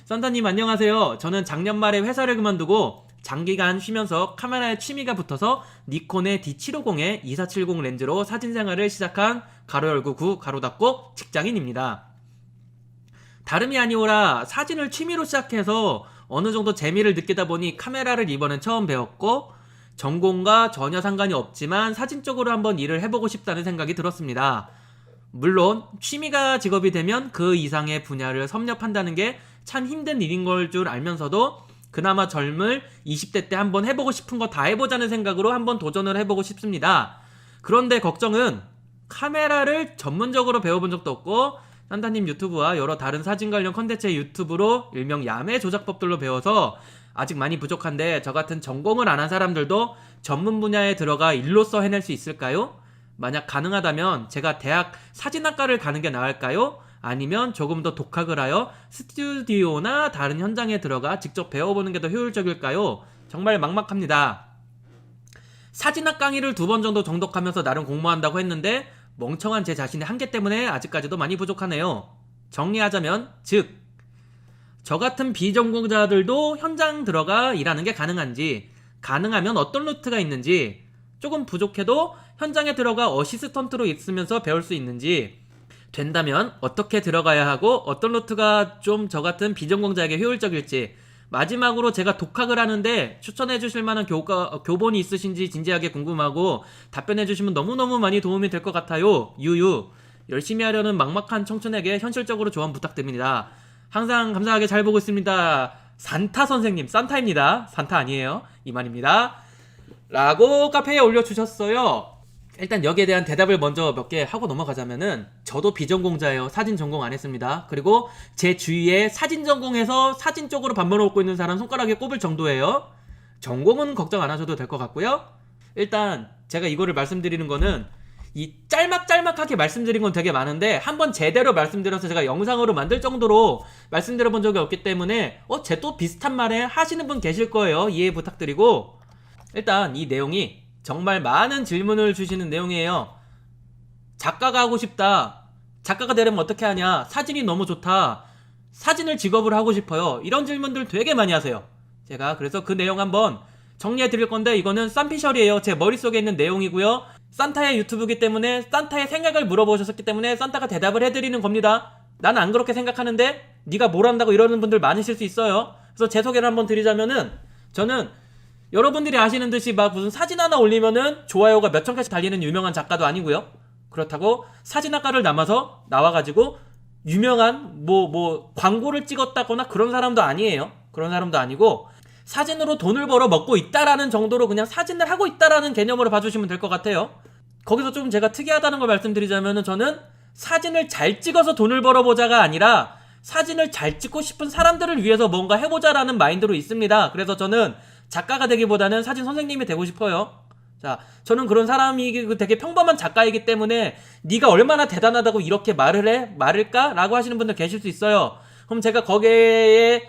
산타님 안녕하세요. 저는 작년 말에 회사를 그만두고 장기간 쉬면서 카메라에 취미가 붙어서 니콘의 D750에 2470 렌즈로 사진 생활을 시작한 가로 열고 구 가로 닫고 직장인입니다. 다름이 아니오라 사진을 취미로 시작해서 어느 정도 재미를 느끼다 보니 카메라를 이번엔 처음 배웠고 전공과 전혀 상관이 없지만 사진 쪽으로 한번 일을 해보고 싶다는 생각이 들었습니다. 물론 취미가 직업이 되면 그 이상의 분야를 섭렵한다는 게 참 힘든 일인 걸 줄 알면서도 그나마 젊을 20대 때 한번 해보고 싶은 거 다 해보자는 생각으로 한번 도전을 해보고 싶습니다. 그런데 걱정은 카메라를 전문적으로 배워본 적도 없고 산타님 유튜브와 여러 다른 사진 관련 컨텐츠의 유튜브로 일명 야매 조작법들로 배워서 아직 많이 부족한데 저같은 전공을 안 한 사람들도 전문 분야에 들어가 일로서 해낼 수 있을까요? 만약 가능하다면 제가 대학 사진학과를 가는 게 나을까요? 아니면 조금 더 독학을 하여 스튜디오나 다른 현장에 들어가 직접 배워보는 게 더 효율적일까요? 정말 막막합니다. 사진학 강의를 2번 정도 정독하면서 나름 공부한다고 했는데 멍청한 제 자신의 한계 때문에 아직까지도 많이 부족하네요. 정리하자면 즉 저같은 비전공자들도 현장 들어가 일하는 게 가능한지, 가능하면 어떤 루트가 있는지, 조금 부족해도 현장에 들어가 어시스턴트로 있으면서 배울 수 있는지, 된다면 어떻게 들어가야 하고 어떤 루트가 좀 저같은 비전공자에게 효율적일지, 마지막으로 제가 독학을 하는데 추천해 주실 만한 교본이 있으신지 진지하게 궁금하고 답변해 주시면 너무너무 많이 도움이 될 것 같아요. 유유. 열심히 하려는 막막한 청춘에게 현실적으로 조언 부탁드립니다. 항상 감사하게 잘 보고 있습니다. 산타 선생님, 산타입니다. 산타 아니에요. 이만입니다. 라고 카페에 올려주셨어요. 일단 여기에 대한 대답을 먼저 몇 개 하고 넘어가자면은 저도 비전공자예요. 사진 전공 안 했습니다. 그리고 제 주위에 사진 전공해서 사진 쪽으로 밥만 먹고 있는 사람 손가락에 꼽을 정도예요. 전공은 걱정 안 하셔도 될 것 같고요. 일단 제가 이거를 말씀드리는 거는 이 짤막짤막하게 말씀드린 건 되게 많은데 한번 제대로 말씀드려서 제가 영상으로 만들 정도로 말씀드려 본 적이 없기 때문에 쟤 또 비슷한 말에 하시는 분 계실 거예요. 이해 부탁드리고, 일단 이 내용이 정말 많은 질문을 주시는 내용이에요. 작가가 하고 싶다. 작가가 되려면 어떻게 하냐. 사진이 너무 좋다. 사진을 직업으로 하고 싶어요. 이런 질문들 되게 많이 하세요. 제가 그래서 그 내용 한번 정리해 드릴 건데 이거는 쌈피셜이에요. 제 머릿속에 있는 내용이고요. 산타의 유튜브이기 때문에 산타의 생각을 물어보셨기 때문에 산타가 대답을 해드리는 겁니다. 나는 안 그렇게 생각하는데 네가 뭘 한다고 이러는 분들 많으실 수 있어요. 그래서 제 소개를 한번 드리자면은 저는 여러분들이 아시는 듯이 막 무슨 사진 하나 올리면은 좋아요가 몇천 개씩 달리는 유명한 작가도 아니고요. 그렇다고 사진학과를 나와가지고 유명한 광고를 찍었다거나 그런 사람도 아니에요. 그런 사람도 아니고 사진으로 돈을 벌어 먹고 있다라는 정도로 그냥 사진을 하고 있다라는 개념으로 봐주시면 될 것 같아요. 거기서 좀 제가 특이하다는 걸 말씀드리자면은 저는 사진을 잘 찍어서 돈을 벌어보자가 아니라 사진을 잘 찍고 싶은 사람들을 위해서 뭔가 해보자라는 마인드로 있습니다. 그래서 저는 작가가 되기보다는 사진 선생님이 되고 싶어요. 자, 저는 그런 사람이 되게 평범한 작가이기 때문에 네가 얼마나 대단하다고 이렇게 말을까? 라고 하시는 분들 계실 수 있어요. 그럼 제가 거기에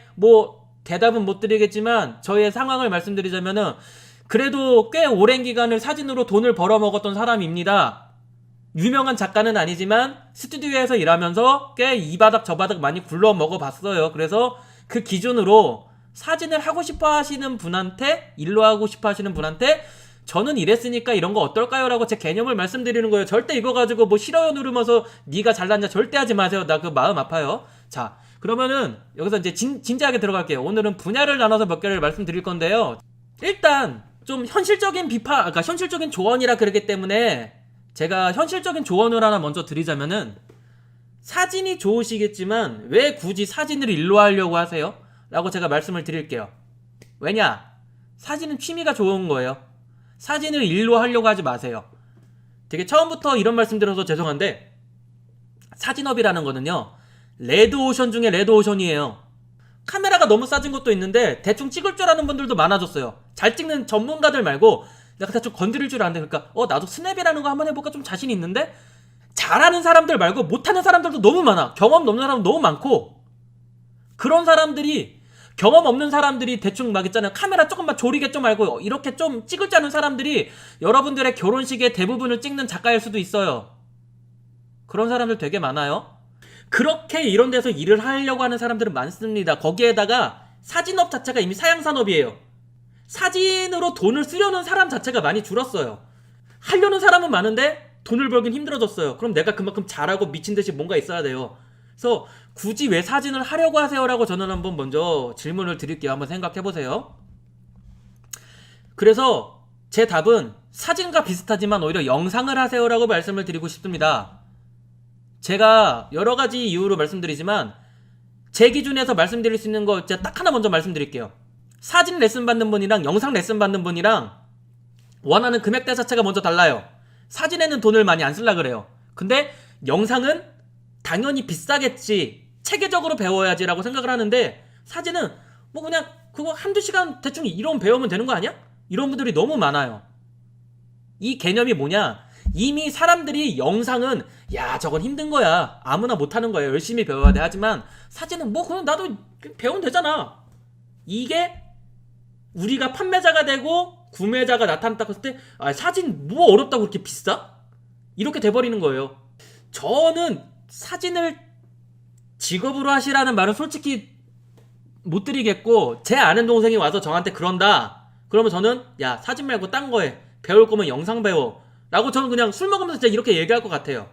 대답은 못 드리겠지만 저의 상황을 말씀드리자면은 그래도 꽤 오랜 기간을 사진으로 돈을 벌어먹었던 사람입니다. 유명한 작가는 아니지만 스튜디오에서 일하면서 꽤 이 바닥 저 바닥 많이 굴러 먹어봤어요. 그래서 그 기준으로 사진을 하고 싶어 하시는 분한테, 일로 하고 싶어 하시는 분한테 저는 이랬으니까 이런 거 어떨까요? 라고 제 개념을 말씀드리는 거예요. 절대 이거 가지고 싫어요 누르면서 네가 잘났냐 절대 하지 마세요. 나 그 마음 아파요. 자, 그러면은 여기서 이제 진지하게 들어갈게요. 오늘은 분야를 나눠서 몇 개를 말씀드릴 건데요. 일단 좀 현실적인 그러니까 현실적인 조언이라 그러기 때문에 제가 현실적인 조언을 하나 먼저 드리자면은 사진이 좋으시겠지만 왜 굳이 사진을 일로 하려고 하세요? 라고 제가 말씀을 드릴게요. 왜냐? 사진은 취미가 좋은 거예요. 사진을 일로 하려고 하지 마세요. 되게 처음부터 이런 말씀 드려서 죄송한데 사진업이라는 거는요 레드오션 중에 레드오션이에요. 카메라가 너무 싸진 것도 있는데 대충 찍을 줄 아는 분들도 많아졌어요. 잘 찍는 전문가들 말고 내가 대충 건드릴 줄 아는데 그러니까 나도 스냅이라는 거 한번 해볼까 좀 자신 있는데 잘하는 사람들 말고 못하는 사람들도 너무 많아. 경험 없는 사람도 너무 많고 그런 사람들이 경험 없는 사람들이 대충 막 있잖아요. 카메라 조금만 조리개 좀 알고 이렇게 좀 찍을 줄 아는 사람들이 여러분들의 결혼식의 대부분을 찍는 작가일 수도 있어요. 그런 사람들 되게 많아요. 그렇게 이런 데서 일을 하려고 하는 사람들은 많습니다. 거기에다가 사진업 자체가 이미 사양산업이에요. 사진으로 돈을 쓰려는 사람 자체가 많이 줄었어요. 하려는 사람은 많은데 돈을 벌긴 힘들어졌어요. 그럼 내가 그만큼 잘하고 미친듯이 뭔가 있어야 돼요. 그래서 굳이 왜 사진을 하려고 하세요라고 저는 한번 먼저 질문을 드릴게요. 한번 생각해보세요. 그래서 제 답은 사진과 비슷하지만 오히려 영상을 하세요라고 말씀을 드리고 싶습니다. 제가 여러가지 이유로 말씀드리지만 제 기준에서 말씀드릴 수 있는 거 제가 딱 하나 먼저 말씀드릴게요. 사진 레슨 받는 분이랑 영상 레슨 받는 분이랑 원하는 금액대 자체가 먼저 달라요. 사진에는 돈을 많이 안 쓰려고 그래요. 근데 영상은 당연히 비싸겠지, 체계적으로 배워야지 라고 생각을 하는데, 사진은 뭐 그냥 그거 한두 시간 대충 이론 배우면 되는 거 아니야? 이런 분들이 너무 많아요. 이 개념이 뭐냐, 이미 사람들이 영상은 야 저건 힘든 거야, 아무나 못하는 거야, 열심히 배워야 돼. 하지만 사진은 뭐 그냥 나도 배우면 되잖아. 이게 우리가 판매자가 되고 구매자가 나타났다고 했을 때 사진 뭐 어렵다고 그렇게 비싸? 이렇게 돼버리는 거예요. 저는 사진을 직업으로 하시라는 말은 솔직히 못 드리겠고, 제 아는 동생이 와서 저한테 그런다 그러면 저는 야 사진 말고 딴 거 해, 배울 거면 영상 배워 라고 저는 그냥 술 먹으면서 진짜 이렇게 얘기할 것 같아요.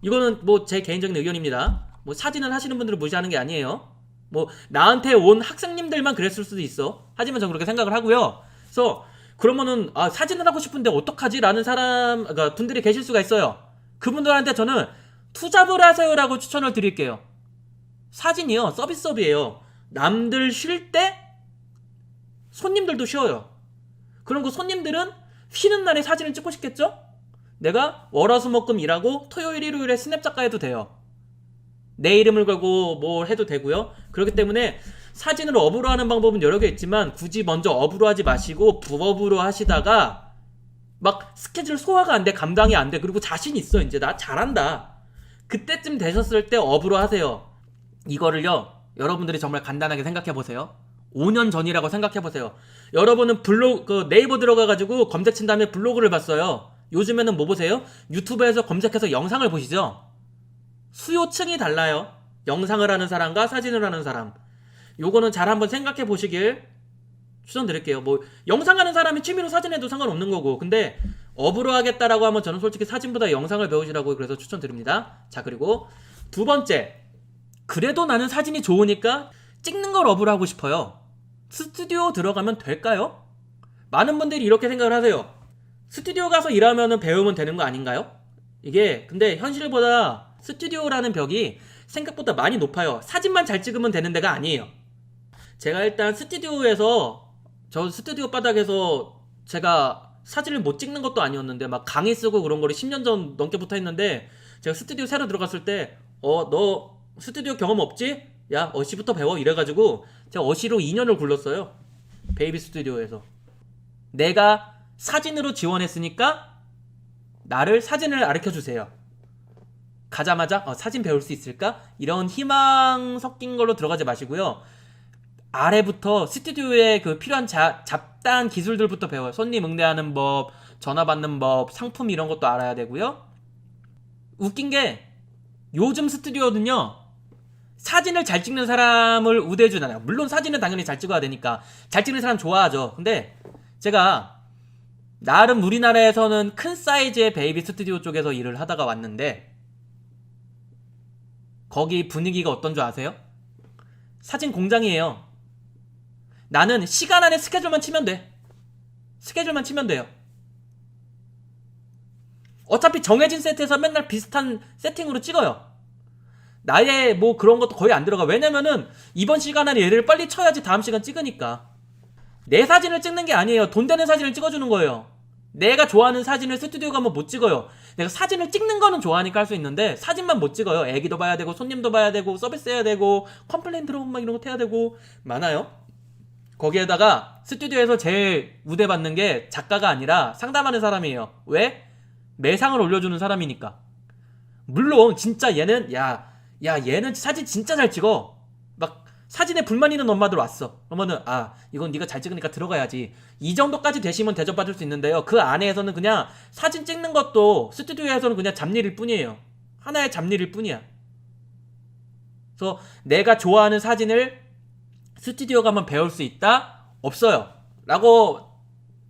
이거는 뭐 제 개인적인 의견입니다. 뭐 사진을 하시는 분들을 무시하는 게 아니에요. 뭐 나한테 온 학생님들만 그랬을 수도 있어. 하지만 저는 그렇게 생각을 하고요. 그래서 그러면은 사진을 하고 싶은데 어떡하지? 라는 그러니까 분들이 계실 수가 있어요. 그분들한테 저는 투잡을 하세요라고 추천을 드릴게요. 사진이요 서비스업이에요. 남들 쉴 때 손님들도 쉬어요. 그럼 그 손님들은 쉬는 날에 사진을 찍고 싶겠죠? 내가 월화수목금 일하고 토요일 일요일에 스냅 작가 해도 돼요. 내 이름을 걸고 뭘 해도 되고요. 그렇기 때문에 사진을 업으로 하는 방법은 여러 개 있지만 굳이 먼저 업으로 하지 마시고 부업으로 하시다가 막 스케줄 소화가 안 돼, 감당이 안 돼, 그리고 자신 있어, 이제 나 잘한다, 그때쯤 되셨을 때 업으로 하세요. 이거를요 여러분들이 정말 간단하게 생각해보세요. 5년 전이라고 생각해보세요. 여러분은 네이버 들어가가지고 검색 친 다음에 블로그를 봤어요. 요즘에는 뭐 보세요? 유튜브에서 검색해서 영상을 보시죠. 수요층이 달라요. 영상을 하는 사람과 사진을 하는 사람. 요거는 잘 한번 생각해 보시길 추천드릴게요. 뭐 영상 하는 사람이 취미로 사진해도 상관없는 거고, 근데 업으로 하겠다라고 하면 저는 솔직히 사진보다 영상을 배우시라고 그래서 추천드립니다. 자, 그리고 두 번째, 그래도 나는 사진이 좋으니까 찍는 걸 업으로 하고 싶어요. 스튜디오 들어가면 될까요? 많은 분들이 이렇게 생각을 하세요. 스튜디오 가서 일하면 배우면 되는 거 아닌가요? 이게 근데 현실보다 스튜디오라는 벽이 생각보다 많이 높아요. 사진만 잘 찍으면 되는 데가 아니에요. 제가 일단 저 스튜디오 바닥에서 제가 사진을 못 찍는 것도 아니었는데 막 강의 쓰고 그런 거를 10년 전 넘게 붙어 있는데, 제가 스튜디오 새로 들어갔을 때 너 스튜디오 경험 없지? 야 어시부터 배워 이래가지고 제가 어시로 2년을 굴렀어요. 베이비 스튜디오에서. 내가 사진으로 지원했으니까 나를 사진을 가르쳐주세요. 가자마자 사진 배울 수 있을까? 이런 희망 섞인 걸로 들어가지 마시고요. 아래부터 스튜디오에 그 필요한 잡다한 기술들부터 배워요. 손님 응대하는 법, 전화 받는 법, 상품 이런 것도 알아야 되고요. 웃긴 게 요즘 스튜디오는요 사진을 잘 찍는 사람을 우대해주잖아요. 물론 사진은 당연히 잘 찍어야 되니까 잘 찍는 사람 좋아하죠. 근데 제가 나름 우리나라에서는 큰 사이즈의 베이비 스튜디오 쪽에서 일을 하다가 왔는데, 거기 분위기가 어떤 줄 아세요? 사진 공장이에요. 나는 시간 안에 스케줄만 치면 돼. 스케줄만 치면 돼요. 어차피 정해진 세트에서 맨날 비슷한 세팅으로 찍어요. 나의 뭐 그런 것도 거의 안 들어가. 왜냐면은 이번 시간 안에 얘를 빨리 쳐야지 다음 시간 찍으니까. 내 사진을 찍는 게 아니에요. 돈 되는 사진을 찍어주는 거예요. 내가 좋아하는 사진을 스튜디오 가면 못 찍어요. 내가 사진을 찍는 거는 좋아하니까 할 수 있는데 사진만 못 찍어요. 애기도 봐야 되고 손님도 봐야 되고 서비스 해야 되고 컴플레인 들어오면 막 이런 거 해야 되고 많아요. 거기에다가 스튜디오에서 제일 우대받는 게 작가가 아니라 상담하는 사람이에요. 왜? 매상을 올려주는 사람이니까. 물론 진짜 얘는 얘는 사진 진짜 잘 찍어. 막 사진에 불만 있는 엄마들 왔어. 그러면은 이건 네가 잘 찍으니까 들어가야지. 이 정도까지 되시면 대접받을 수 있는데요. 그 안에서는 그냥 사진 찍는 것도 스튜디오에서는 그냥 잡일일 뿐이에요. 하나의 잡일일 뿐이야. 그래서 내가 좋아하는 사진을 스튜디오 가면 배울 수 있다? 없어요. 라고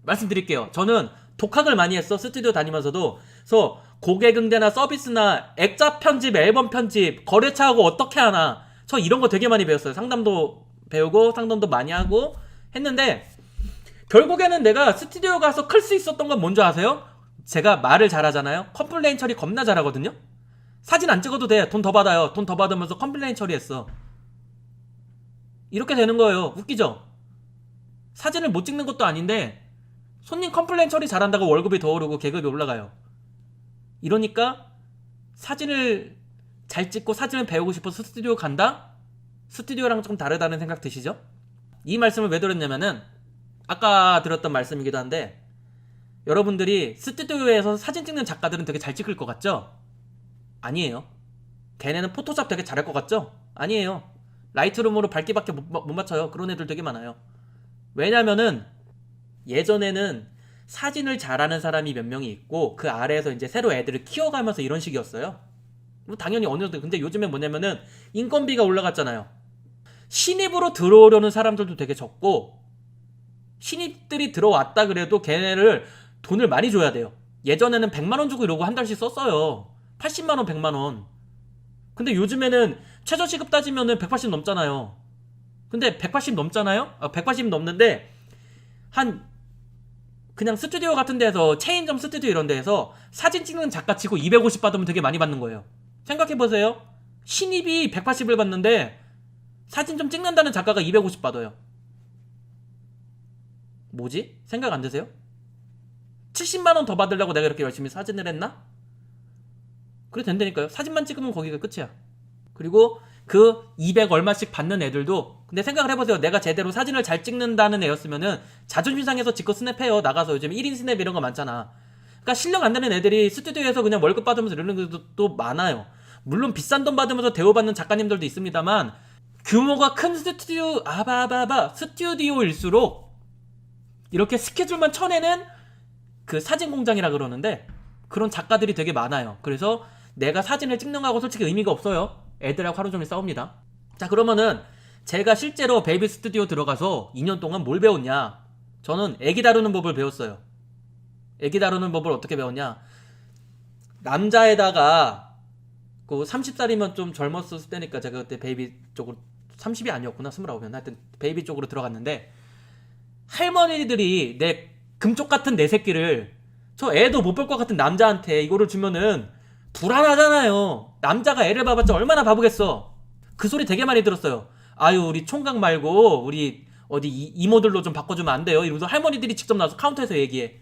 말씀드릴게요. 저는 독학을 많이 했어. 스튜디오 다니면서도. 그래서 고객 응대나 서비스나 액자 편집, 앨범 편집, 거래처하고 어떻게 하나. 저 이런 거 되게 많이 배웠어요. 상담도 배우고 상담도 많이 하고 했는데 결국에는 내가 스튜디오 가서 클 수 있었던 건 뭔지 아세요? 제가 말을 잘하잖아요. 컴플레인 처리 겁나 잘하거든요. 사진 안 찍어도 돼. 돈 더 받아요. 돈 더 받으면서 컴플레인 처리했어. 이렇게 되는 거예요. 웃기죠? 사진을 못 찍는 것도 아닌데 손님 컴플레인 처리 잘한다고 월급이 더 오르고 계급이 올라가요. 이러니까 사진을 잘 찍고 사진을 배우고 싶어서 스튜디오 간다? 스튜디오랑 좀 다르다는 생각 드시죠? 이 말씀을 왜 드렸냐면은 아까 들었던 말씀이기도 한데 여러분들이 스튜디오에서 사진 찍는 작가들은 되게 잘 찍을 것 같죠? 아니에요. 걔네는 포토샵 되게 잘할 것 같죠? 아니에요. 라이트룸으로 밝기밖에 못 맞춰요. 그런 애들 되게 많아요. 왜냐면은 예전에는 사진을 잘하는 사람이 몇 명이 있고 그 아래에서 이제 새로 애들을 키워가면서 이런 식이었어요. 당연히 어느 정도. 근데 요즘엔 뭐냐면은 인건비가 올라갔잖아요. 신입으로 들어오려는 사람들도 되게 적고 신입들이 들어왔다 그래도 걔네를 돈을 많이 줘야 돼요. 예전에는 100만원 주고 이러고 한 달씩 썼어요. 80만원 100만원. 근데 요즘에는 최저시급 따지면은 180 넘잖아요. 근데 180 넘잖아요? 180 넘는데 한 그냥 스튜디오 같은 데서 체인점 스튜디오 이런 데에서 사진 찍는 작가 치고 250 받으면 되게 많이 받는 거예요. 생각해보세요. 신입이 180을 받는데 사진 좀 찍는다는 작가가 250 받아요. 뭐지? 생각 안 드세요? 70만원 더 받으려고 내가 이렇게 열심히 사진을 했나? 그래 된다니까요. 사진만 찍으면 거기가 끝이야. 그리고 그 200 얼마씩 받는 애들도 근데 생각을 해보세요. 내가 제대로 사진을 잘 찍는다는 애였으면은 자존심 상해서 지껏 스냅해요. 나가서 요즘 1인 스냅 이런 거 많잖아. 그러니까 실력 안 되는 애들이 스튜디오에서 그냥 월급 받으면서 이러는 것도 많아요. 물론 비싼 돈 받으면서 대우받는 작가님들도 있습니다만 규모가 큰 스튜디오일수록 이렇게 스케줄만 쳐내는 그 사진 공장이라 그러는데 그런 작가들이 되게 많아요. 그래서 내가 사진을 찍는 거하고 솔직히 의미가 없어요. 애들하고 하루 종일 싸웁니다. 자 그러면은 제가 실제로 베이비 스튜디오 들어가서 2년 동안 뭘 배웠냐? 저는 애기 다루는 법을 배웠어요. 애기 다루는 법을 어떻게 배웠냐? 남자에다가 그 30살이면 좀 젊었을 때니까 제가 그때 베이비 쪽으로 30이 아니었구나 29이었나 하여튼 베이비 쪽으로 들어갔는데 할머니들이 내 금쪽 같은 내 새끼를 저 애도 못 볼 것 같은 남자한테 이거를 주면은 불안하잖아요. 남자가 애를 봐봤자 얼마나 바보겠어. 그 소리 되게 많이 들었어요. 아유 우리 총각 말고 우리 어디 이모들로 좀 바꿔주면 안 돼요? 이러면서 할머니들이 직접 나와서 카운터에서 얘기해.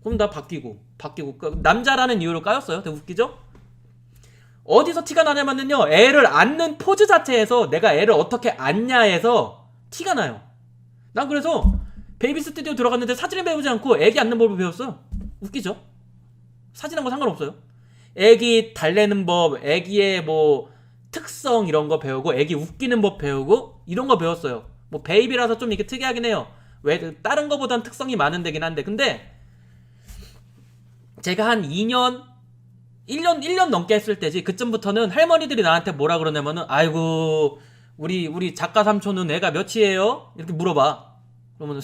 그럼 나 바뀌고 남자라는 이유로 까였어요. 되게 웃기죠? 어디서 티가 나냐면요 애를 안는 포즈 자체에서 내가 애를 어떻게 안냐에서 티가 나요. 난 그래서 베이비 스튜디오 들어갔는데 사진을 배우지 않고 애기 안는 법을 배웠어요. 웃기죠? 사진한 거 상관없어요. 애기 달래는 법, 애기의 뭐 특성 이런 거 배우고 애기 웃기는 법 배우고 이런 거 배웠어요. 뭐 베이비라서 좀 이게 특이하긴 해요. 왜 다른 거보단 특성이 많은 데긴 한데 근데 제가 한 2년 1년 넘게 했을 때지 그쯤부터는 할머니들이 나한테 뭐라 그러냐면은 아이고 우리 작가 삼촌은 애가 몇이에요? 이렇게 물어봐. 그러면은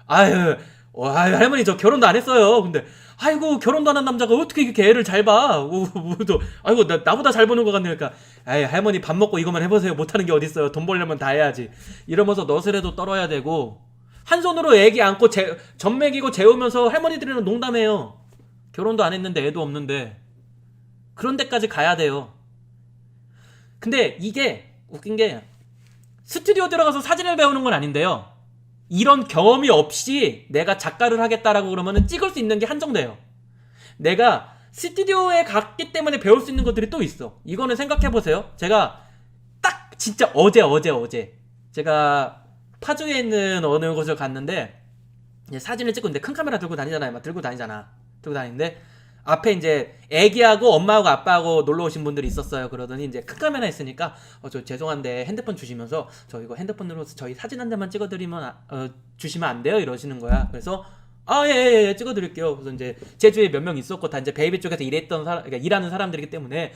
아유 할머니 저 결혼도 안 했어요. 근데 아이고 결혼도 안 한 남자가 어떻게 이렇게 애를 잘 봐? 아이고 나보다 잘 보는 것 같네. 그러니까 아이 할머니 밥 먹고 이거만 해보세요. 못하는 게 어딨어요. 돈 벌려면 다 해야지. 이러면서 너스레도 떨어야 되고 한 손으로 애기 안고 젖 먹이고 재우면서 할머니들이랑 농담해요. 결혼도 안 했는데 애도 없는데 그런 데까지 가야 돼요. 근데 이게 웃긴 게 스튜디오 들어가서 사진을 배우는 건 아닌데요. 이런 경험이 없이 내가 작가를 하겠다라고 그러면은 찍을 수 있는 게 한정돼요. 내가 스튜디오에 갔기 때문에 배울 수 있는 것들이 또 있어. 이거는 생각해보세요. 제가 딱 진짜 어제 제가 파주에 있는 어느 곳을 갔는데 사진을 찍고 있는데 큰 카메라 들고 다니잖아요. 막 들고 다니는데 앞에 이제 애기하고 엄마하고 아빠하고 놀러 오신 분들이 있었어요. 그러더니 이제 큰 카메라 있으니까 저 죄송한데 핸드폰 주시면서 저 이거 핸드폰으로 저희 사진 한 장만 찍어드리면 주시면 안 돼요? 이러시는 거야. 그래서 예, 찍어드릴게요. 그래서 이제 제주에 몇 명 있었고 다 이제 베이비 쪽에서 일했던 그러니까 일하는 사람들이기 때문에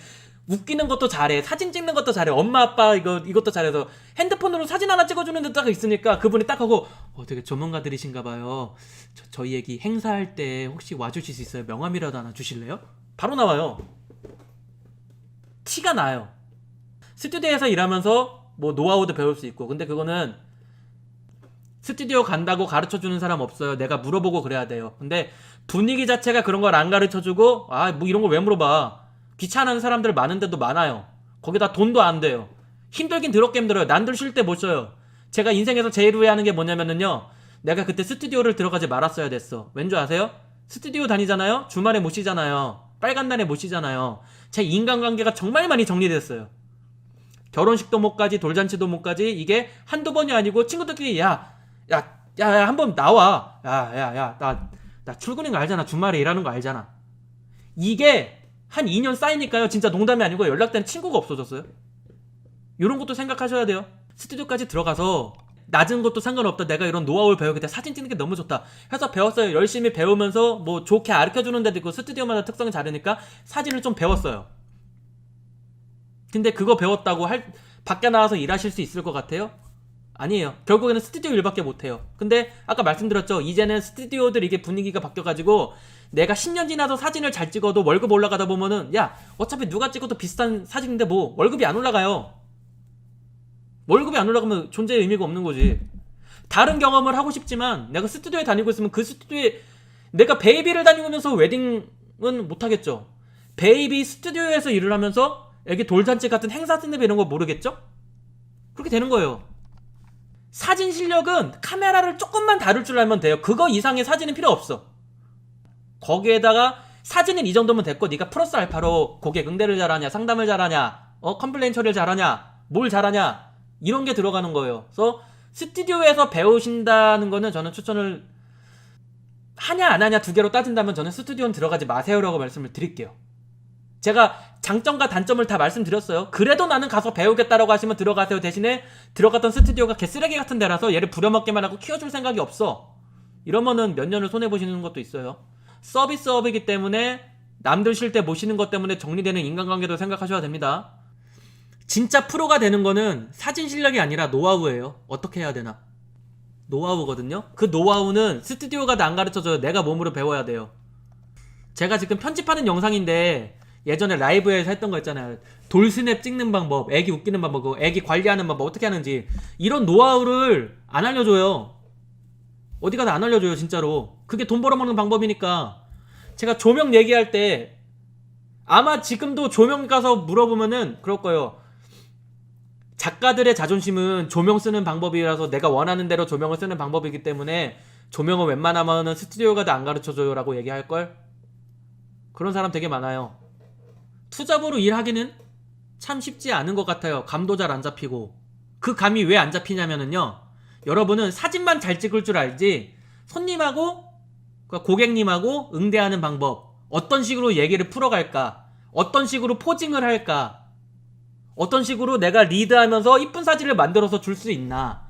웃기는 것도 잘해, 사진 찍는 것도 잘해, 엄마 아빠 이것도 잘해서 핸드폰으로 사진 하나 찍어주는 데다가 있으니까 그분이 딱 하고 되게 전문가들이신가 봐요. 저희 애기 행사할 때 혹시 와주실 수 있어요? 명함이라도 하나 주실래요? 바로 나와요. 티가 나요. 스튜디오에서 일하면서 뭐 노하우도 배울 수 있고, 근데 그거는 스튜디오 간다고 가르쳐주는 사람 없어요. 내가 물어보고 그래야 돼요. 근데 분위기 자체가 그런 걸 안 가르쳐주고 뭐 이런 걸 왜 물어봐. 귀찮은 사람들 많은데도 많아요. 거기다 돈도 안 돼요. 힘들긴 더럽게 힘들어요. 남들 쉴 때 못 쉬어요. 제가 인생에서 제일 후회하는 게 뭐냐면요, 내가 그때 스튜디오를 들어가지 말았어야 됐어. 왠 줄 아세요? 스튜디오 다니잖아요? 주말에 못 쉬잖아요. 빨간 날에 못 쉬잖아요. 제 인간관계가 정말 많이 정리됐어요. 결혼식도 못 가지, 돌잔치도 못 가지. 이게 한두 번이 아니고 친구들끼리 한번 나와. 나 출근인 거 알잖아. 주말에 일하는 거 알잖아. 이게 한 2년 쌓이니까요. 진짜 농담이 아니고 연락된 친구가 없어졌어요. 이런 것도 생각하셔야 돼요. 스튜디오까지 들어가서 낮은 것도 상관없다. 내가 이런 노하우를 배우겠다. 사진 찍는 게 너무 좋다. 해서 배웠어요. 열심히 배우면서 뭐 좋게 가르쳐주는 데도 있고 스튜디오마다 특성이 다르니까 사진을 좀 배웠어요. 근데 그거 배웠다고 밖에 나와서 일하실 수 있을 것 같아요? 아니에요. 결국에는 스튜디오 일밖에 못해요. 근데 아까 말씀드렸죠. 이제는 스튜디오들 이게 분위기가 바뀌어가지고 내가 10년 지나서 사진을 잘 찍어도 월급 올라가다 보면은 어차피 누가 찍어도 비슷한 사진인데 뭐 월급이 안 올라가요. 월급이 안 올라가면 존재의 의미가 없는 거지. 다른 경험을 하고 싶지만 내가 스튜디오에 다니고 있으면 그 스튜디오에 내가 베이비를 다니면서 웨딩은 못하겠죠. 베이비 스튜디오에서 일을 하면서 여기 돌잔치 같은 행사 스냅 이런 거 모르겠죠? 그렇게 되는 거예요. 사진 실력은 카메라를 조금만 다룰 줄 알면 돼요. 그거 이상의 사진은 필요 없어. 거기에다가 사진은 이 정도면 됐고 네가 플러스 알파로 고객 응대를 잘하냐, 상담을 잘하냐, 컴플레인 처리를 잘하냐, 뭘 잘하냐, 이런 게 들어가는 거예요. 그래서 스튜디오에서 배우신다는 거는 저는 추천을 하냐 안 하냐 두 개로 따진다면 저는 스튜디오는 들어가지 마세요라고 말씀을 드릴게요. 제가 장점과 단점을 다 말씀드렸어요. 그래도 나는 가서 배우겠다라고 하시면 들어가세요. 대신에 들어갔던 스튜디오가 개쓰레기 같은 데라서 얘를 부려먹기만 하고 키워줄 생각이 없어. 이러면은 몇 년을 손해보시는 것도 있어요. 서비스업이기 때문에 남들 쉴 때 못 쉬는 것 때문에 정리되는 인간관계도 생각하셔야 됩니다. 진짜 프로가 되는 거는 사진 실력이 아니라 노하우예요. 어떻게 해야 되나? 노하우거든요. 그 노하우는 스튜디오가 다 안 가르쳐줘요. 내가 몸으로 배워야 돼요. 제가 지금 편집하는 영상인데 예전에 라이브에서 했던 거 있잖아요. 돌스냅 찍는 방법, 애기 웃기는 방법, 애기 관리하는 방법 어떻게 하는지 이런 노하우를 안 알려줘요. 어디 가도 안 알려줘요 진짜로. 그게 돈 벌어먹는 방법이니까. 제가 조명 얘기할 때 아마 지금도 조명 가서 물어보면은 그럴 거예요. 작가들의 자존심은 조명 쓰는 방법이라서 내가 원하는 대로 조명을 쓰는 방법이기 때문에 조명은 웬만하면은 스튜디오가 다 안 가르쳐줘요 라고 얘기할걸? 그런 사람 되게 많아요. 투잡으로 일하기는 참 쉽지 않은 것 같아요. 감도 잘 안 잡히고. 그 감이 왜 안 잡히냐면은요, 여러분은 사진만 잘 찍을 줄 알지 손님하고 그러니까 고객님하고 응대하는 방법, 어떤 식으로 얘기를 풀어갈까, 어떤 식으로 포징을 할까, 어떤 식으로 내가 리드하면서 이쁜 사진을 만들어서 줄 수 있나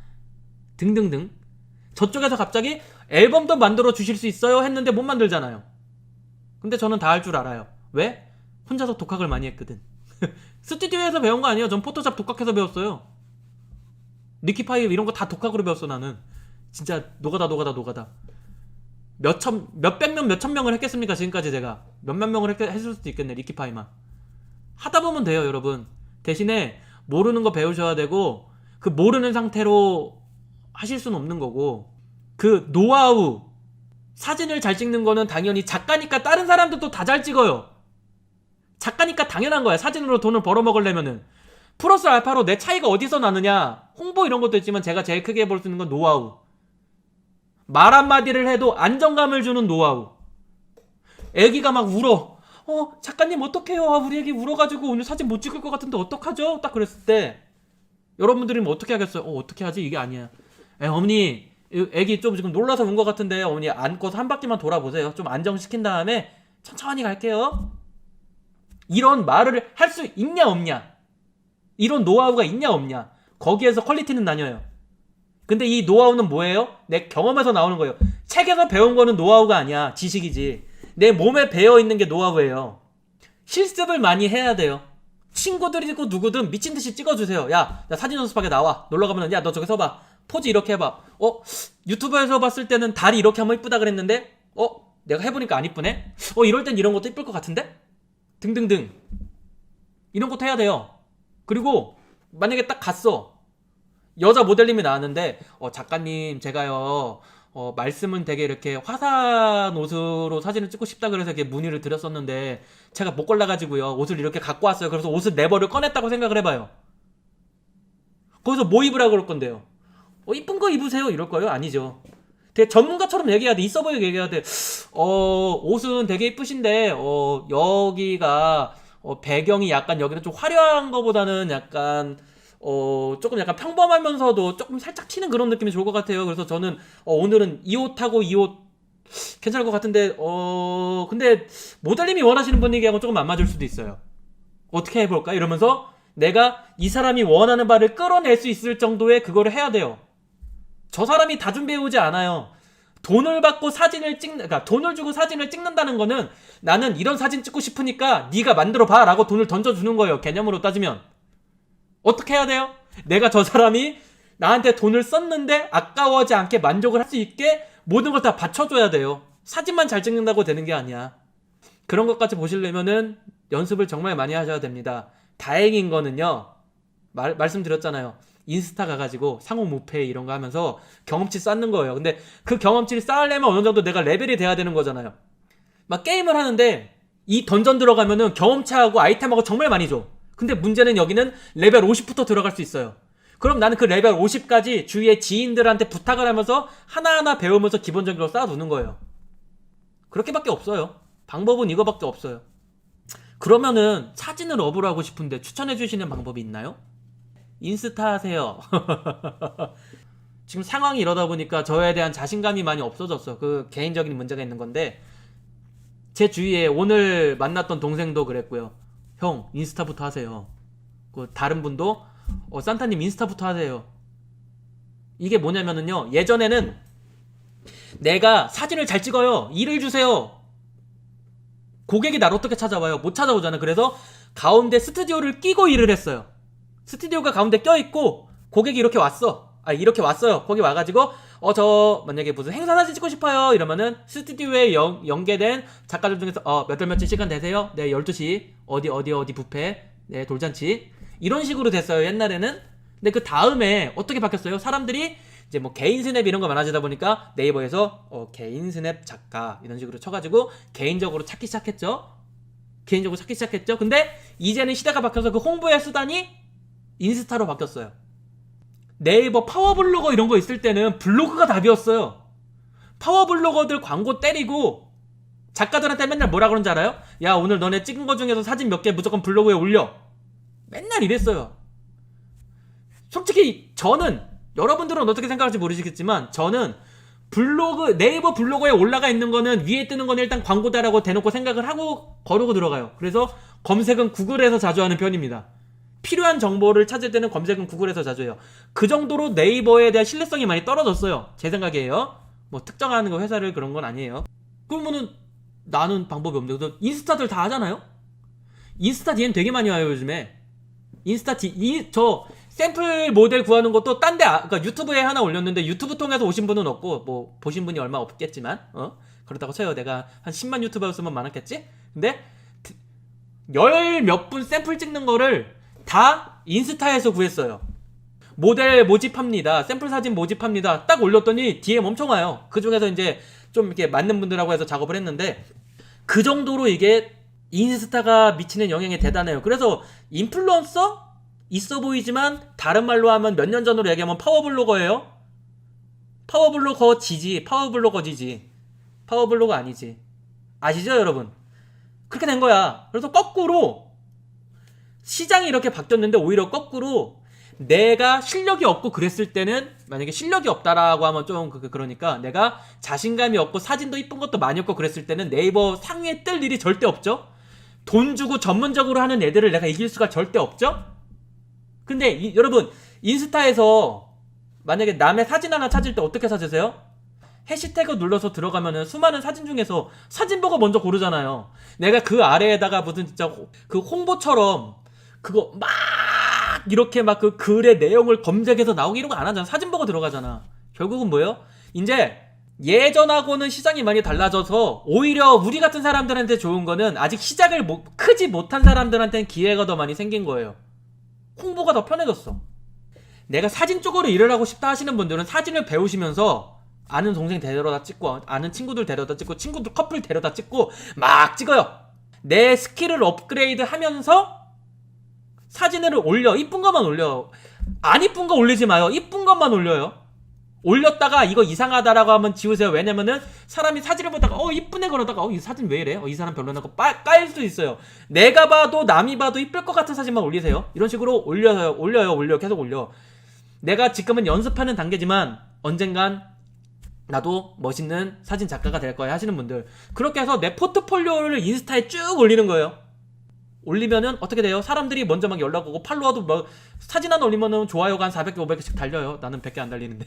등등등. 저쪽에서 갑자기 앨범도 만들어 주실 수 있어요 했는데 못 만들잖아요. 근데 저는 다 할 줄 알아요. 왜? 혼자서 독학을 많이 했거든. 스튜디오에서 배운 거 아니에요. 전 포토샵 독학해서 배웠어요. 니키파이브 이런 거 다 독학으로 배웠어. 나는 진짜 노가다 몇백 명 몇천 명을 했겠습니까? 지금까지 제가 몇몇 명을 했을 수도 있겠네. 니키파이만 하다 보면 돼요 여러분. 대신에 모르는 거 배우셔야 되고, 그 모르는 상태로 하실 수는 없는 거고, 그 노하우 사진을 잘 찍는 거는 당연히 작가니까 다른 사람들도 다 잘 찍어요. 작가니까 당연한 거야. 사진으로 돈을 벌어먹으려면은. 플러스 알파로 내 차이가 어디서 나느냐, 홍보 이런 것도 있지만 제가 제일 크게 볼 수 있는 건 노하우. 말 한마디를 해도 안정감을 주는 노하우. 애기가 막 울어. 작가님 어떡해요. 우리 애기 울어가지고 오늘 사진 못 찍을 것 같은데 어떡하죠? 딱 그랬을 때 여러분들이 뭐 어떻게 하겠어요? 어떻게 하지? 이게 아니야. 어머니 애기 좀 지금 놀라서 운 것 같은데 어머니 안고서 한 바퀴만 돌아보세요. 좀 안정시킨 다음에 천천히 갈게요. 이런 말을 할 수 있냐 없냐, 이런 노하우가 있냐 없냐, 거기에서 퀄리티는 나뉘어요. 근데 이 노하우는 뭐예요? 내 경험에서 나오는 거예요. 책에서 배운 거는 노하우가 아니야. 지식이지. 내 몸에 배어있는 게 노하우예요. 실습을 많이 해야 돼요. 친구들이고 누구든 미친듯이 찍어주세요. 야, 나 사진 연습하게 나와. 놀러가면 야, 너 저기 서봐. 포즈 이렇게 해봐. 유튜브에서 봤을 때는 다리 이렇게 하면 이쁘다 그랬는데 내가 해보니까 안 이쁘네? 이럴 땐 이런 것도 이쁠 것 같은데? 등등등. 이런 것도 해야 돼요. 그리고 만약에 딱 갔어. 여자 모델님이 나왔는데 작가님 제가요 말씀은 되게 이렇게 화사한 옷으로 사진을 찍고 싶다 그래서 이렇게 문의를 드렸었는데 제가 못 골라가지고요 옷을 이렇게 갖고 왔어요. 그래서 옷을 네 벌을 꺼냈다고 생각을 해봐요. 거기서 뭐 입으라고 그럴 건데요? 이쁜 거 입으세요 이럴 거예요? 아니죠. 되게 전문가처럼 얘기해야 돼. 있어 보이게 얘기해야 돼. 옷은 되게 이쁘신데 여기가 배경이 약간 여기는 좀 화려한 거보다는 약간 조금 약간 평범하면서도 조금 살짝 튀는 그런 느낌이 좋을 것 같아요. 그래서 저는 오늘은 이 옷하고 이 옷 괜찮을 것 같은데 근데 모델님이 원하시는 분위기하고 조금 안 맞을 수도 있어요. 어떻게 해볼까? 이러면서 내가 이 사람이 원하는 바를 끌어낼 수 있을 정도의 그거를 해야 돼요. 저 사람이 다 준비해오지 않아요. 돈을 받고 그러니까 돈을 주고 사진을 찍는다는 거는 나는 이런 사진 찍고 싶으니까 네가 만들어봐 라고 돈을 던져주는 거예요. 개념으로 따지면. 어떻게 해야 돼요? 내가 저 사람이 나한테 돈을 썼는데 아까워하지 않게 만족을 할 수 있게 모든 걸 다 받쳐줘야 돼요. 사진만 잘 찍는다고 되는 게 아니야. 그런 것까지 보시려면은 연습을 정말 많이 하셔야 됩니다. 다행인 거는요. 말씀드렸잖아요. 인스타 가가지고 상호 무패 이런 거 하면서 경험치 쌓는 거예요. 근데 그 경험치를 쌓으려면 어느 정도 내가 레벨이 돼야 되는 거잖아요. 막 게임을 하는데 이 던전 들어가면은 경험치하고 아이템하고 정말 많이 줘. 근데 문제는 여기는 레벨 50부터 들어갈 수 있어요. 그럼 나는 그 레벨 50까지 주위의 지인들한테 부탁을 하면서 하나하나 배우면서 기본적으로 쌓아두는 거예요. 그렇게밖에 없어요. 방법은 이거밖에 없어요. 그러면은 사진을 업으로 하고 싶은데 추천해 주시는 방법이 있나요? 인스타 하세요. 지금 상황이 이러다 보니까 저에 대한 자신감이 많이 없어졌어. 그 개인적인 문제가 있는 건데 제 주위에 오늘 만났던 동생도 그랬고요. 형 인스타부터 하세요. 그 다른 분도 산타님 인스타부터 하세요. 이게 뭐냐면은요. 예전에는 내가 사진을 잘 찍어요. 일을 주세요. 고객이 나를 어떻게 찾아와요? 못 찾아오잖아. 그래서 가운데 스튜디오를 끼고 일을 했어요. 스튜디오가 가운데 껴있고 고객이 이렇게 왔어. 이렇게 왔어요. 거기 와가지고 저 만약에 무슨 행사 사진 찍고 싶어요 이러면은 스튜디오에 연계된 작가들 중에서 몇 월 며칠 시간 되세요? 네 12시 어디 뷔페 네 돌잔치 이런 식으로 됐어요 옛날에는. 근데 그 다음에 어떻게 바뀌었어요? 사람들이 이제 뭐 개인 스냅 이런 거 많아지다 보니까 네이버에서 개인 스냅 작가 이런 식으로 쳐가지고 개인적으로 찾기 시작했죠. 근데 이제는 시대가 바뀌어서 그 홍보의 수단이 인스타로 바뀌었어요. 네이버 파워블로거 이런 거 있을 때는 블로그가 답이었어요. 파워블로거들 광고 때리고 작가들한테 맨날 뭐라 그런지 알아요? 야 오늘 너네 찍은 거 중에서 사진 몇 개 무조건 블로그에 올려. 맨날 이랬어요. 솔직히 저는 여러분들은 어떻게 생각할지 모르시겠지만 저는 네이버 블로그에 올라가 있는 거는 위에 뜨는 거는 일단 광고다라고 대놓고 생각을 하고 거르고 들어가요. 그래서 검색은 구글에서 자주 하는 편입니다. 필요한 정보를 찾을 때는 검색은 구글에서 자주 해요. 그 정도로 네이버에 대한 신뢰성이 많이 떨어졌어요. 제 생각이에요. 뭐 특정하는 거 회사를 그런 건 아니에요. 그러면은 나는 방법이 없는데 그래서 인스타들 다 하잖아요. 인스타 DM 되게 많이 와요 요즘에. 저 샘플 모델 구하는 것도 그러니까 유튜브에 하나 올렸는데 유튜브 통해서 오신 분은 없고 뭐 보신 분이 얼마 없겠지만 그렇다고 쳐요. 내가 한 10만 유튜버였으면 많았겠지. 근데 열 몇 분 샘플 찍는 거를 다 인스타에서 구했어요. 모델 모집합니다. 샘플 사진 모집합니다. 딱 올렸더니 DM 엄청 와요. 그 중에서 이제 좀 이렇게 맞는 분들하고 해서 작업을 했는데 그 정도로 이게 인스타가 미치는 영향이 대단해요. 그래서 인플루언서? 있어 보이지만 다른 말로 하면 몇 년 전으로 얘기하면 파워블로거예요. 파워블로거지지. 파워블로거 아니지. 아시죠 여러분? 그렇게 된 거야. 그래서 거꾸로 시장이 이렇게 바뀌었는데 오히려 거꾸로 내가 실력이 없고 그랬을 때는 만약에 실력이 없다라고 하면 좀 그러니까 내가 자신감이 없고 사진도 이쁜 것도 많이 없고 그랬을 때는 네이버 상위에 뜰 일이 절대 없죠. 돈 주고 전문적으로 하는 애들을 내가 이길 수가 절대 없죠. 근데 여러분 인스타에서 만약에 남의 사진 하나 찾을 때 어떻게 찾으세요? 해시태그 눌러서 들어가면은 수많은 사진 중에서 사진 보고 먼저 고르잖아요. 내가 그 아래에다가 무슨 진짜 그 홍보처럼 그거 막 이렇게 막 그 글의 내용을 검색해서 나오기 이런 거 안 하잖아. 사진 보고 들어가잖아. 결국은 뭐예요? 이제 예전하고는 시장이 많이 달라져서 오히려 우리 같은 사람들한테 좋은 거는 아직 시작을 크지 못한 사람들한테는 기회가 더 많이 생긴 거예요. 홍보가 더 편해졌어. 내가 사진 쪽으로 일을 하고 싶다 하시는 분들은 사진을 배우시면서 아는 동생 데려다 찍고 아는 친구들 데려다 찍고 친구들 커플 데려다 찍고 막 찍어요. 내 스킬을 업그레이드 하면서 사진을 올려. 이쁜 것만 올려. 안 이쁜 거 올리지 마요. 이쁜 것만 올려요. 올렸다가 이거 이상하다라고 하면 지우세요. 왜냐면은 사람이 사진을 보다가 이쁘네 그러다가 이 사진 왜 이래? 이 사람 별로라고 깔 수도 있어요. 내가 봐도 남이 봐도 이쁠 것 같은 사진만 올리세요. 이런 식으로 올려요. 계속 올려. 내가 지금은 연습하는 단계지만 언젠간 나도 멋있는 사진 작가가 될 거야 하시는 분들, 그렇게 해서 내 포트폴리오를 인스타에 쭉 올리는 거예요. 올리면은 어떻게 돼요? 사람들이 먼저 막 연락 오고 팔로워도 뭐 사진 하나 올리면은 좋아요가 한 400개 500개씩 달려요. 나는 100개 안 달리는데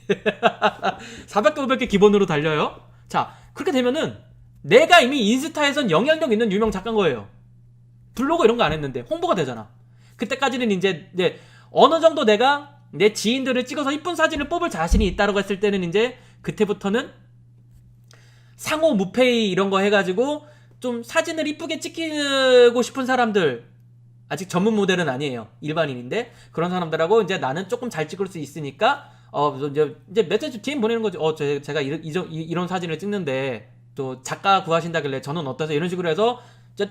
400개 500개 기본으로 달려요. 자, 그렇게 되면은 내가 이미 인스타에선 영향력 있는 유명 작가인 거예요. 블로그 이런 거 안 했는데 홍보가 되잖아. 그때까지는 이제 어느 정도 내가 내 지인들을 찍어서 이쁜 사진을 뽑을 자신이 있다고 했을 때는 이제 그때부터는 상호 무페이 이런 거 해가지고 좀 사진을 이쁘게 찍히고 싶은 사람들, 아직 전문 모델은 아니에요. 일반인인데 그런 사람들하고 이제 나는 조금 잘 찍을 수 있으니까 이제 메시지 DM 보내는 거지. 제가 이런 사진을 찍는데 또 작가 구하신다길래 저는 어떠세요? 이런 식으로 해서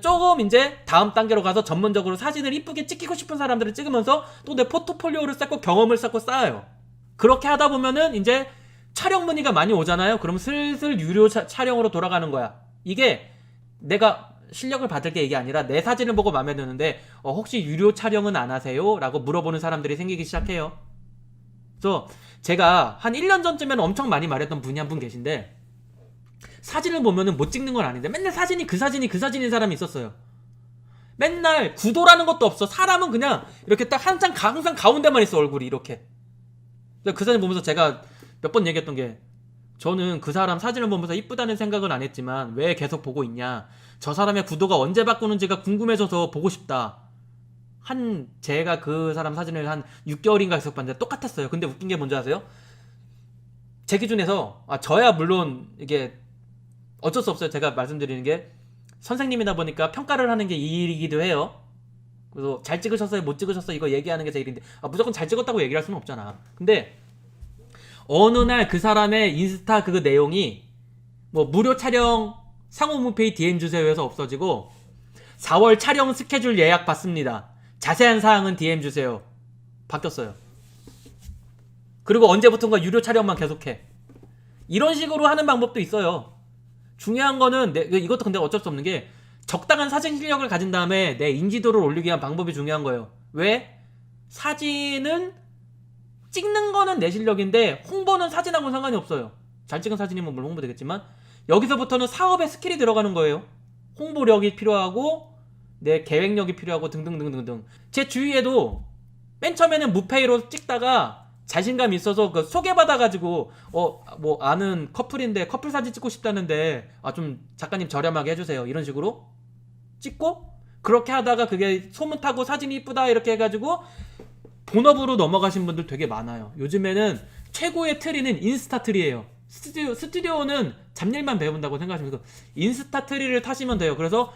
조금 이제 다음 단계로 가서 전문적으로 사진을 이쁘게 찍히고 싶은 사람들을 찍으면서 또 내 포트폴리오를 쌓고 경험을 쌓고 쌓아요. 그렇게 하다 보면은 이제 촬영 문의가 많이 오잖아요. 그럼 슬슬 유료 촬영으로 돌아가는 거야. 이게 내가 실력을 받을 게 이게 아니라 내 사진을 보고 마음에 드는데 혹시 유료 촬영은 안 하세요? 라고 물어보는 사람들이 생기기 시작해요. 그래서 제가 한 1년 전쯤에는 엄청 많이 말했던 분이 한 분 계신데, 사진을 보면은 못 찍는 건 아닌데 맨날 사진이 그 사진인 사람이 있었어요. 맨날 구도라는 것도 없어. 사람은 그냥 이렇게 딱 항상 가운데만 있어. 얼굴이 이렇게. 그 사진 보면서 제가 몇 번 얘기했던 게, 저는 그 사람 사진을 보면서 이쁘다는 생각은 안 했지만 왜 계속 보고 있냐, 저 사람의 구도가 언제 바꾸는지가 궁금해져서 보고 싶다. 제가 그 사람 사진을 한 6개월인가 계속 봤는데 똑같았어요. 근데 웃긴 게 뭔지 아세요? 제 기준에서 저야 물론 이게 어쩔 수 없어요. 제가 말씀드리는 게 선생님이다 보니까 평가를 하는 게 이 일이기도 해요. 그래서 잘 찍으셨어요? 못 찍으셨어요? 이거 얘기하는 게 제 일인데 무조건 잘 찍었다고 얘기를 할 수는 없잖아. 근데 어느 날 그 사람의 인스타 그 내용이 뭐 무료 촬영 상호 홈페이지 DM 주세요 해서 없어지고 4월 촬영 스케줄 예약 받습니다. 자세한 사항은 DM 주세요. 바뀌었어요. 그리고 언제부턴가 유료 촬영만 계속해. 이런 식으로 하는 방법도 있어요. 중요한 거는 이것도 근데 어쩔 수 없는 게 적당한 사진 실력을 가진 다음에 내 인지도를 올리기 위한 방법이 중요한 거예요. 왜? 사진은 찍는 거는 내 실력인데 홍보는 사진하고는 상관이 없어요. 잘 찍은 사진이면 물론 홍보되겠지만 여기서부터는 사업에 스킬이 들어가는 거예요. 홍보력이 필요하고 내 계획력이 필요하고 등등등등등. 제 주위에도 맨 처음에는 무페이로 찍다가 자신감이 있어서 그 소개받아가지고 뭐 아는 커플인데 커플 사진 찍고 싶다는데 좀 작가님 저렴하게 해주세요 이런 식으로 찍고, 그렇게 하다가 그게 소문 타고 사진이 이쁘다 이렇게 해가지고 본업으로 넘어가신 분들 되게 많아요. 요즘에는 최고의 트리는 인스타 트리예요. 스튜디오는 잡일만 배운다고 생각하시면 인스타 트리를 타시면 돼요. 그래서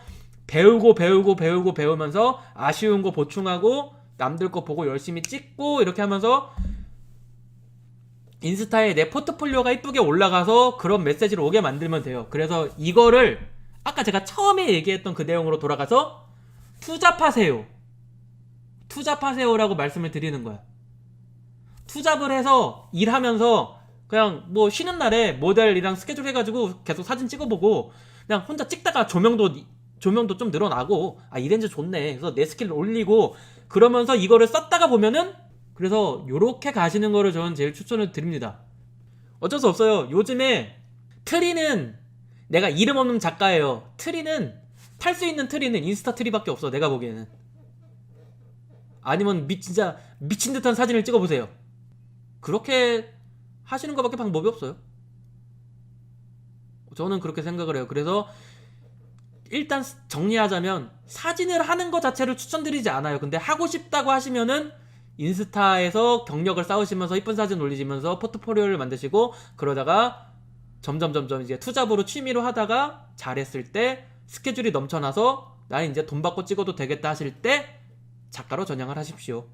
배우면서 아쉬운 거 보충하고 남들 거 보고 열심히 찍고 이렇게 하면서 인스타에 내 포트폴리오가 이쁘게 올라가서 그런 메시지를 오게 만들면 돼요. 그래서 이거를 아까 제가 처음에 얘기했던 그 내용으로 돌아가서 투잡하세요라고 말씀을 드리는 거야. 투잡을 해서 일하면서 그냥 뭐 쉬는 날에 모델이랑 스케줄 해가지고 계속 사진 찍어보고 그냥 혼자 찍다가 조명도 좀 늘어나고 이 렌즈 좋네. 그래서 내 스킬을 올리고 그러면서 이거를 썼다가 보면은, 그래서 요렇게 가시는 거를 저는 제일 추천을 드립니다. 어쩔 수 없어요. 요즘에 트리는 내가 이름 없는 작가예요. 탈 수 있는 트리는 인스타 트리밖에 없어. 내가 보기에는. 아니면 진짜 미친 듯한 사진을 찍어보세요. 그렇게 하시는 것밖에 방법이 없어요. 저는 그렇게 생각을 해요. 그래서 일단 정리하자면 사진을 하는 것 자체를 추천드리지 않아요. 근데 하고 싶다고 하시면은 인스타에서 경력을 쌓으시면서 이쁜 사진 올리시면서 포트포리오를 만드시고 그러다가 점점 이제 투잡으로 취미로 하다가 잘했을 때 스케줄이 넘쳐나서 나는 이제 돈 받고 찍어도 되겠다 하실 때 작가로 전향을 하십시오.